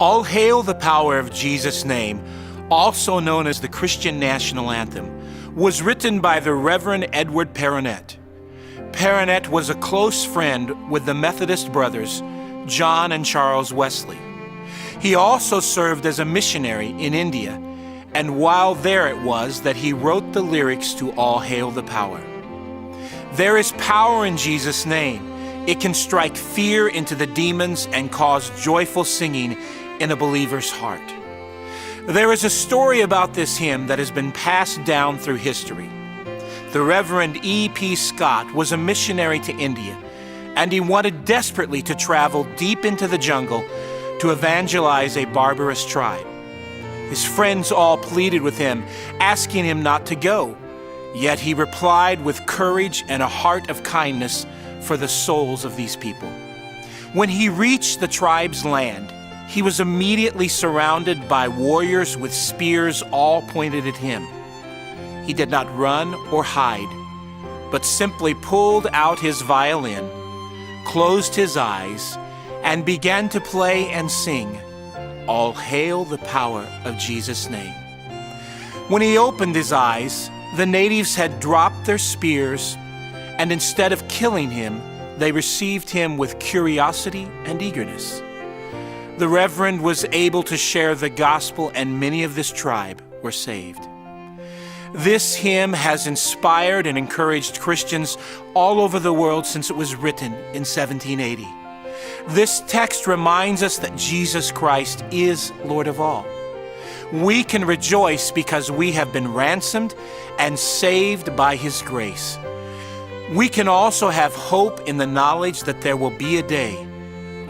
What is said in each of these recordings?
All Hail the Power of Jesus' Name, also known as the Christian National Anthem, was written by the Reverend Edward Perronet. Perronet was a close friend with the Methodist brothers, John and Charles Wesley. He also served as a missionary in India, and while there it was that he wrote the lyrics to All Hail the Power. There is power in Jesus' name. It can strike fear into the demons and cause joyful singing in a believer's heart. There is a story about this hymn that has been passed down through history. The Reverend E.P. Scott was a missionary to India, and he wanted desperately to travel deep into the jungle to evangelize a barbarous tribe. His friends all pleaded with him, asking him not to go, yet he replied with courage and a heart of kindness for the souls of these people. When he reached the tribe's land, he was immediately surrounded by warriors with spears all pointed at him. He did not run or hide, but simply pulled out his violin, closed his eyes, and began to play and sing, All Hail the Power of Jesus' Name. When he opened his eyes, the natives had dropped their spears, and instead of killing him, they received him with curiosity and eagerness. The Reverend was able to share the gospel, and many of this tribe were saved. This hymn has inspired and encouraged Christians all over the world since it was written in 1780. This text reminds us that Jesus Christ is Lord of all. We can rejoice because we have been ransomed and saved by His grace. We can also have hope in the knowledge that there will be a day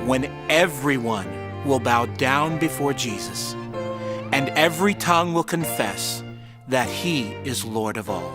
when everyone will bow down before Jesus, and every tongue will confess that He is Lord of all.